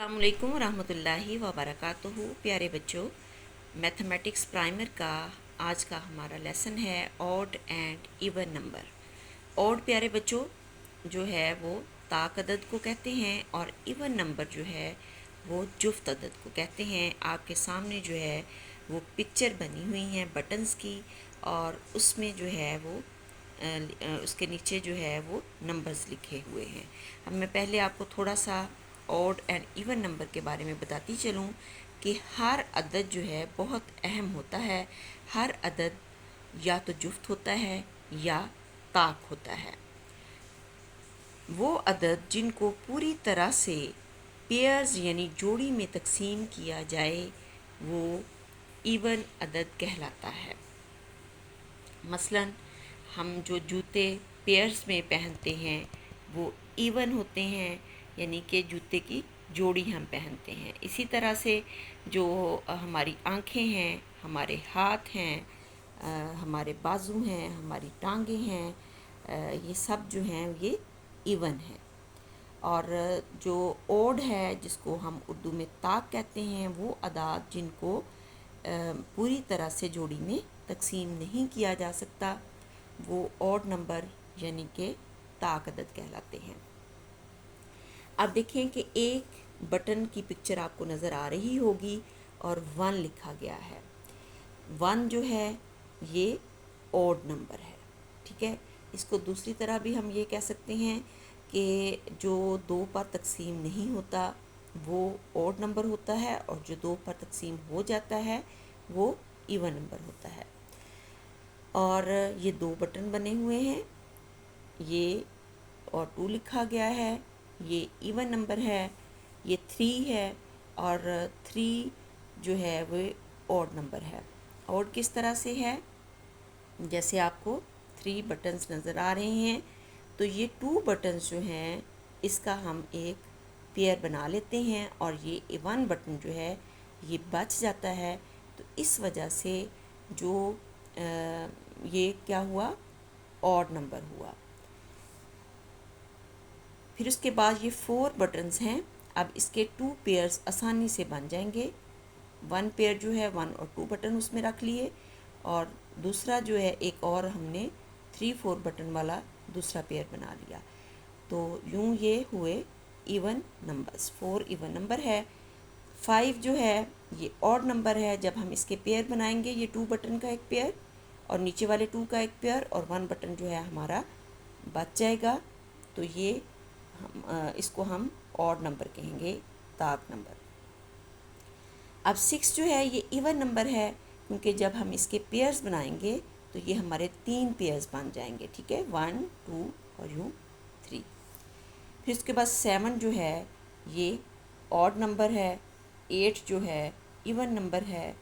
अस्सलामुअलैकुम रहमतुल्लाहि व बरकातुहू। प्यारे बच्चों, मैथमेटिक्स प्राइमर का आज का हमारा लेसन है odd and even number. Odd प्यारे बच्चों जो है वो ताक अदद को कहते हैं और इवन नंबर जो है वो जुफ्त अदद को कहते हैं। आपके सामने जो है वो पिक्चर बनी हुई हैं बटन्स की और उसमें जो है वो उसके नीचे जो है वो नंबर्स लिखे हुए हैं। अब मैं पहले आपको थोड़ा सा ऑड एंड इवन नंबर के बारे में बताती चलूँ कि हर अदद जो है बहुत अहम होता है। हर अदद या तो जुफ्त होता है या ताक होता है। वो अदद जिनको पूरी तरह से पेयर्स यानी जोड़ी में तकसीम किया जाए वो इवन अदद कहलाता है। मसलन हम जो जूते पेयर्स में पहनते हैं वो इवन होते हैं, यानी कि जूते की जोड़ी हम पहनते हैं। इसी तरह से जो हमारी आँखें हैं, हमारे हाथ हैं, हमारे बाजू हैं, हमारी टांगें हैं, ये सब जो हैं ये इवन है। और जो ओड है जिसको हम उर्दू में ताक कहते हैं वो अदाद जिनको पूरी तरह से जोड़ी में तकसीम नहीं किया जा सकता वो ऑड नंबर यानी कि ताक अदद कहलाते हैं। अब देखें कि एक बटन की पिक्चर आपको नज़र आ रही होगी और 1 लिखा गया है। 1 जो है ये ऑड नंबर है, ठीक है। इसको दूसरी तरह भी हम ये कह सकते हैं कि जो 2 पर तकसीम नहीं होता वो ऑड नंबर होता है और जो 2 पर तकसीम हो जाता है वो इवन नंबर होता है। और ये 2 बटन बने हुए हैं, ये और 2 लिखा गया है, ये इवन नंबर है, ये 3 है और 3 जो है वो ऑड नंबर है। ऑड किस तरह से है, जैसे आपको 3 बटन्स नज़र आ रहे हैं तो ये 2 बटन्स जो हैं इसका हम एक पेयर बना लेते हैं और ये 1 बटन जो है ये बच जाता है। तो इस वजह से जो ये क्या हुआ, ऑड नंबर हुआ। फिर उसके बाद ये 4 बटन्स हैं। अब इसके 2 पेयर्स आसानी से बन जाएंगे। 1 पेयर जो है 1 और 2 बटन उसमें रख लिए और दूसरा जो है एक और हमने 3-4 बटन वाला दूसरा पेयर बना लिया। तो यूँ ये हुए इवन नंबर्स। 4 इवन नंबर है। 5 जो है ये ऑड नंबर है। जब हम इसके पेयर बनाएंगे ये 2 बटन का एक पेयर और नीचे वाले 2 का एक पेयर और 1 बटन जो है हमारा बच जाएगा। तो ये इसको हम ऑड नंबर कहेंगे, ताक नंबर। अब 6 जो है ये इवन नंबर है क्योंकि जब हम इसके पेयर्स बनाएंगे तो ये हमारे 3 पेयर्स बन जाएंगे, ठीक है, 1 2 और यूँ 3। फिर उसके बाद 7 जो है ये ऑड नंबर है, 8 जो है इवन नंबर है,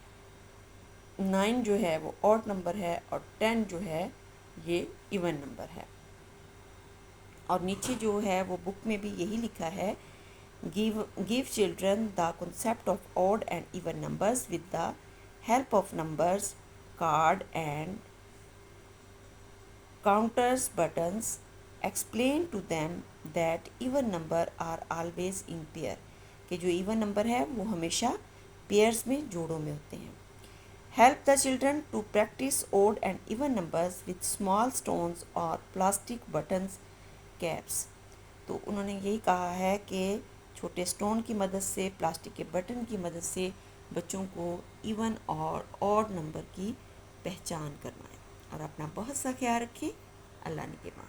9 जो है वो ऑड नंबर है और 10 जो है ये इवन नंबर है। और नीचे जो है वो बुक में भी यही लिखा है, give children the concept of odd and even numbers with the help of numbers card and counters buttons. Explain to them that even number are always in pair, कि जो even number है वो हमेशा पेयर्स में, जोड़ों में होते हैं। Help the children to practice odd and even numbers with small stones or plastic buttons caps. तो उन्होंने यही कहा है कि छोटे स्टोन की मदद से, प्लास्टिक के बटन की मदद से बच्चों को इवन और ऑड नंबर की पहचान करवाएं। और अपना बहुत सा ख्याल रखें। अल्लाह निगहबान।